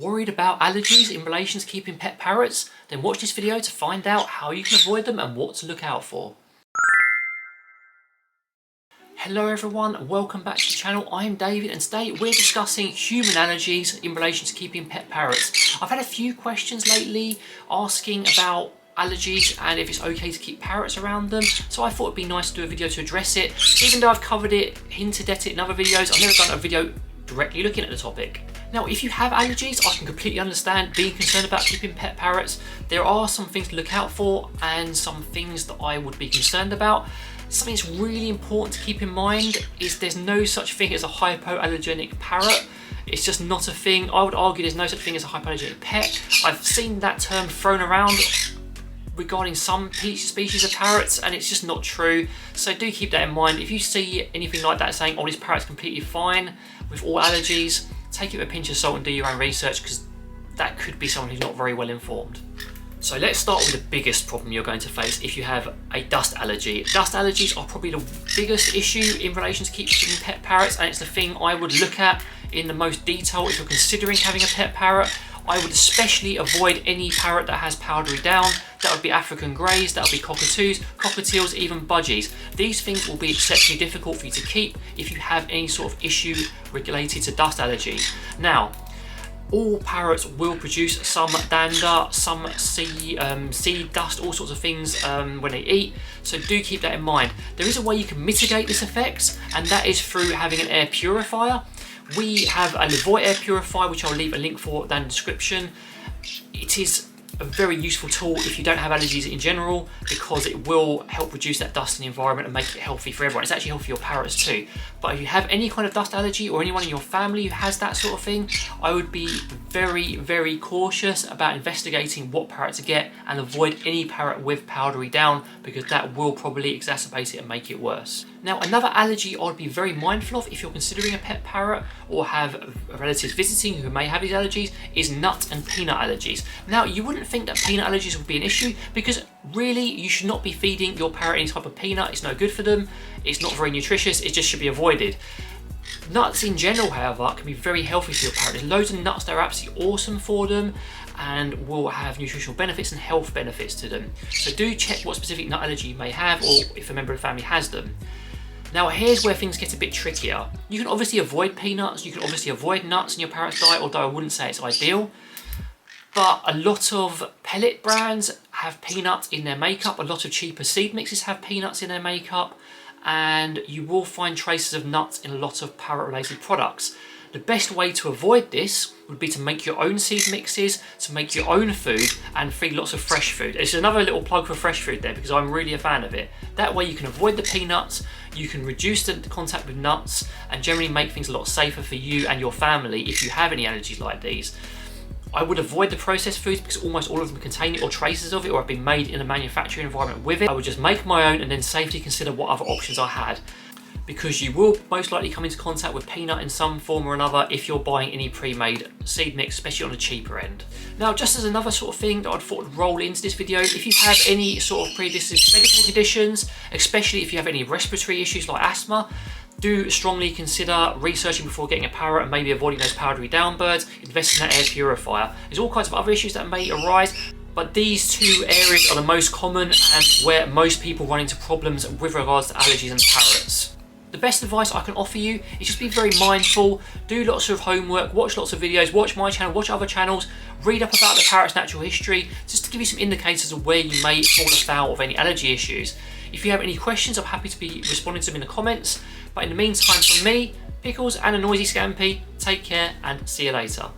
Worried about allergies in relation to keeping pet parrots? Then watch this video to find out how you can avoid them and what to look out for. Hello everyone, welcome back to the channel. I'm David and today we're discussing human allergies in relation to keeping pet parrots. I've had a few questions lately asking about allergies and if it's okay to keep parrots around them, so I thought it'd be nice to do a video to address it. Even though I've covered it, hinted at it in other videos, I've never done a video directly looking at the topic. Now, if you have allergies, I can completely understand being concerned about keeping pet parrots. There are some things to look out for and some things that I would be concerned about. Something that's really important to keep in mind is there's no such thing as a hypoallergenic parrot. It's just not a thing. I would argue there's no such thing as a hypoallergenic pet. I've seen that term thrown around regarding some species of parrots and it's just not true. So do keep that in mind. If you see anything like that saying, oh, this parrot's completely fine with all allergies, take it with a pinch of salt and do your own research, because that could be someone who's not very well informed. So let's start with the biggest problem you're going to face if you have a dust allergy. Dust allergies are probably the biggest issue in relation to keeping pet parrots, and it's the thing I would look at in the most detail if you're considering having a pet parrot. I would especially avoid any parrot that has powdery down. That would be African greys, that would be cockatoos, cockatiels, even budgies. These things will be exceptionally difficult for you to keep if you have any sort of issue related to dust allergy. Now, all parrots will produce some dander, some seed dust, all sorts of things when they eat, so do keep that in mind. There is a way you can mitigate this effect, and that is through having an air purifier. We have a Levoit air purifier, which I'll leave a link for down in the description. It is a very useful tool if you don't have allergies in general, because it will help reduce that dust in the environment and make it healthy for everyone. It's actually healthy for your parrots too. But if you have any kind of dust allergy or anyone in your family who has that sort of thing, I would be very, very cautious about investigating what parrot to get and avoid any parrot with powdery down, because that will probably exacerbate it and make it worse. Now, another allergy I'd be very mindful of if you're considering a pet parrot or have relatives visiting who may have these allergies is nut and peanut allergies. Now, you wouldn't think that peanut allergies would be an issue, because really you should not be feeding your parrot any type of peanut. It's no good for them. It's not very nutritious. It just should be avoided. Nuts in general, however, can be very healthy for your parrot. There's loads of nuts that are absolutely awesome for them and will have nutritional benefits and health benefits to them. So do check what specific nut allergy you may have, or if a member of the family has them. Now, here's where things get a bit trickier. You can obviously avoid peanuts, you can obviously avoid nuts in your parrot's diet, although I wouldn't say it's ideal. But a lot of pellet brands have peanuts in their makeup, a lot of cheaper seed mixes have peanuts in their makeup, and you will find traces of nuts in a lot of parrot-related products. The best way to avoid this would be to make your own seed mixes, to make your own food, and feed lots of fresh food. It's another little plug for fresh food there, because I'm really a fan of it. That way you can avoid the peanuts, you can reduce the contact with nuts, and generally make things a lot safer for you and your family if you have any allergies like these. I would avoid the processed foods because almost all of them contain it or traces of it, or have been made in a manufacturing environment with it. I would just make my own and then safely consider what other options I had, because you will most likely come into contact with peanut in some form or another if you're buying any pre-made seed mix, especially on the cheaper end. Now, just as another sort of thing that I'd thought would roll into this video, if you have any sort of pre-existing medical conditions, especially if you have any respiratory issues like asthma, do strongly consider researching before getting a parrot and maybe avoiding those powdery down birds. Invest in that air purifier. There's all kinds of other issues that may arise, but these two areas are the most common and where most people run into problems with regards to allergies and parrots. The best advice I can offer you is just be very mindful, do lots of homework, watch lots of videos, watch my channel, watch other channels, read up about the parrot's natural history, just to give you some indicators of where you may fall afoul of any allergy issues. If you have any questions, I'm happy to be responding to them in the comments. But in the meantime, from me, Pickles and a noisy Scampy, take care and see you later.